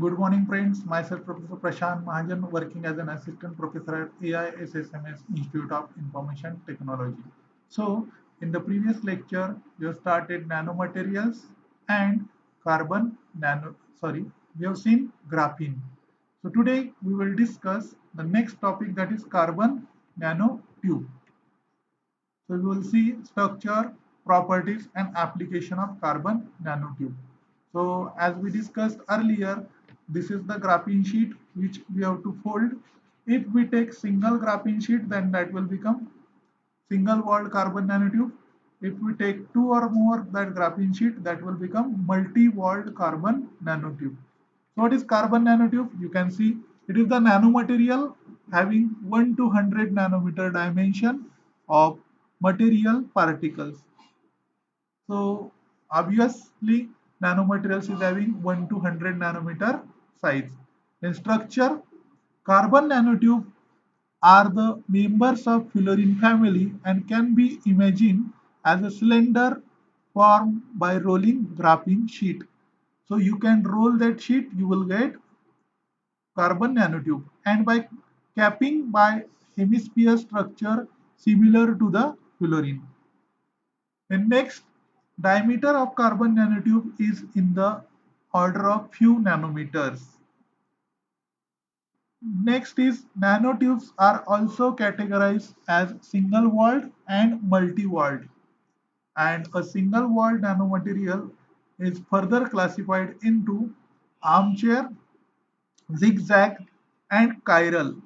Good morning, friends. Myself, Professor Prashant Mahajan, working as an assistant professor at AISSMS Institute of Information Technology. So, in the previous lecture, we have started nanomaterials and carbon nano. Sorry, we have seen graphene. So today we will discuss the next topic, that is carbon nanotube. So we will see structure, properties and application of carbon nanotube. So as we discussed earlier, this is the graphene sheet which we have to fold. If we take single graphene sheet, then that will become single walled carbon nanotube. If we take two or more that graphene sheet, that will become multi-walled carbon nanotube. So what is carbon nanotube? You can see it is the nanomaterial having 1 to 100 nanometer dimension of material particles. So obviously nanomaterials is having 1 to 100 nanometer size. In structure, carbon nanotube are the members of fullerene family and can be imagined as a cylinder formed by rolling graphene sheet. So you can roll that sheet, you will get carbon nanotube, and by capping by hemisphere structure similar to the fullerene. And next, diameter of carbon nanotube is in the order of few nanometers. Next is nanotubes are also categorized as single walled and multi walled, and a single walled nanomaterial is further classified into armchair, zigzag and chiral.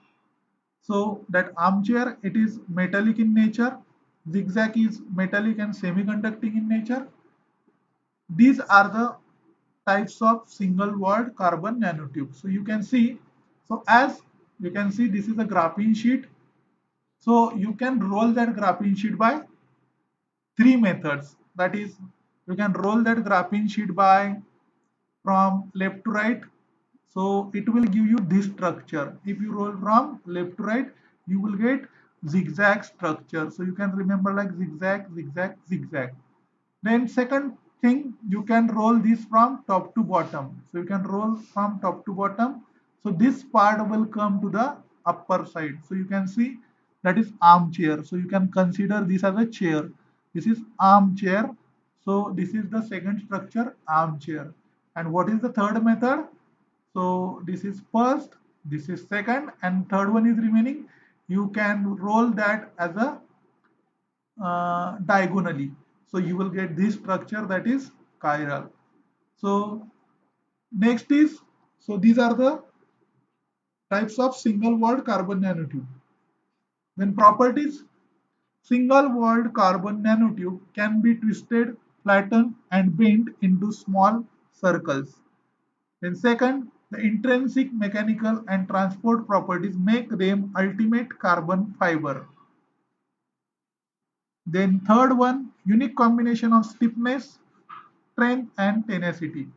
So that armchair, it is metallic in nature, zigzag is metallic and semiconducting in nature. These are the types of single walled carbon nanotubes. So you can see, so as you can see, this is a graphene sheet. So you can roll that graphene sheet by three methods. That is, you can roll that graphene sheet by from left to right. So it will give you this structure. If you roll from left to right, you will get zigzag structure. So you can remember like zigzag, zigzag, zigzag. Then second thing, you can roll this from top to bottom. So you can roll from top to bottom. So this part will come to the upper side. So you can see that is armchair. So you can consider this as a chair. This is armchair. So this is the second structure, armchair. And what is the third method? So this is first, this is second, and third one is remaining. You can roll that as a diagonally. So you will get this structure, that is chiral. So next is, so these are the types of single walled carbon nanotube. Then properties, single walled carbon nanotube can be twisted, flattened and bent into small circles. Then second, the intrinsic mechanical and transport properties make them ultimate carbon fiber. Then third one, unique combination of stiffness, strength and tenacity.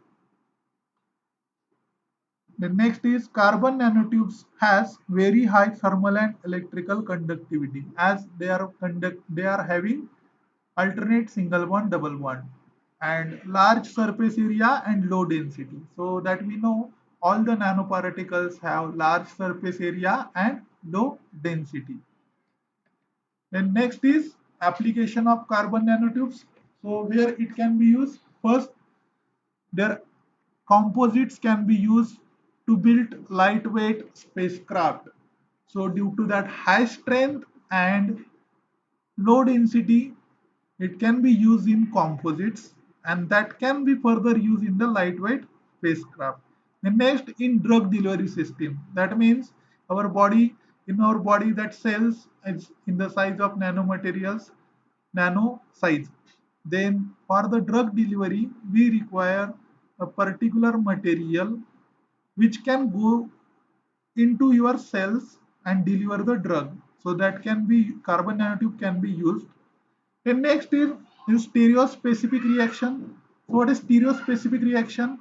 The next is carbon nanotubes has very high thermal and electrical conductivity, as they are having alternate single bond double bond and large surface area and low density. So that we know all the nanoparticles have large surface area and low density. Then next is application of carbon nanotubes. So where it can be used, first their composites can be used to build lightweight spacecraft. So due to that high strength and low density, it can be used in composites and that can be further used in the lightweight spacecraft. The next, in drug delivery system. That means our body, in our body, that cells is in the size of nanomaterials, nano size. Then for the drug delivery, we require a particular material which can go into your cells and deliver the drug. So that can be carbon nanotube can be used. And next is stereospecific reaction. So what is stereospecific reaction?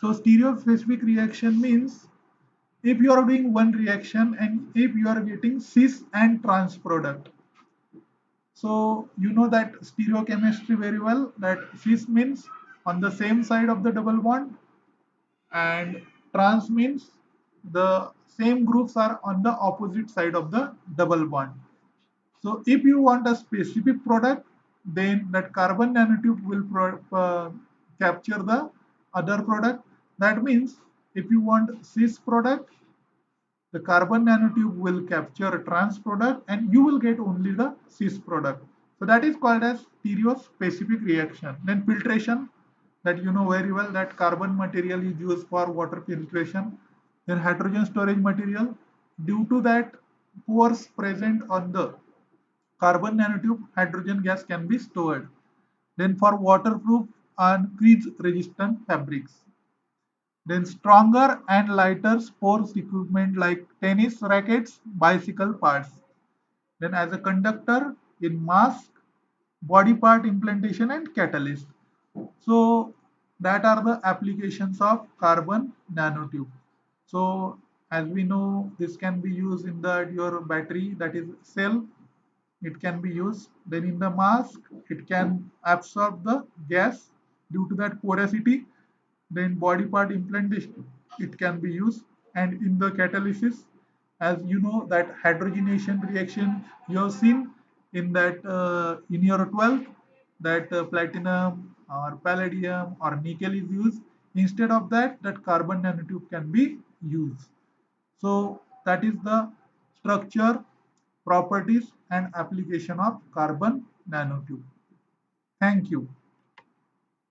So stereospecific reaction means if you are doing one reaction and if you are getting cis and trans product. So you know that stereochemistry very well, that cis means on the same side of the double bond and Trans means the same groups are on the opposite side of the double bond. So if you want a specific product, then that carbon nanotube will capture the other product. That means if you want cis product, the carbon nanotube will capture a trans product and you will get only the cis product. So that is called as stereospecific reaction. Then filtration, that you know very well that carbon material is used for water filtration. Then hydrogen storage material, due to that pores present on the carbon nanotube, hydrogen gas can be stored. Then for waterproof and crease resistant fabrics. Then stronger and lighter sports equipment like tennis rackets, bicycle parts. Then as a conductor in mask, body part implantation and catalyst. So that are the applications of carbon nanotube. So as we know, this can be used in the your battery, that is cell. It can be used. Then in the mask, it can absorb the gas due to that porosity. Then body part implantation, it can be used. And in the catalysis, as you know that hydrogenation reaction you have seen in that in your 12th, that platinum or palladium or nickel is used. Instead of that, that carbon nanotube can be used. So that is the structure, properties and application of carbon nanotube. Thank you.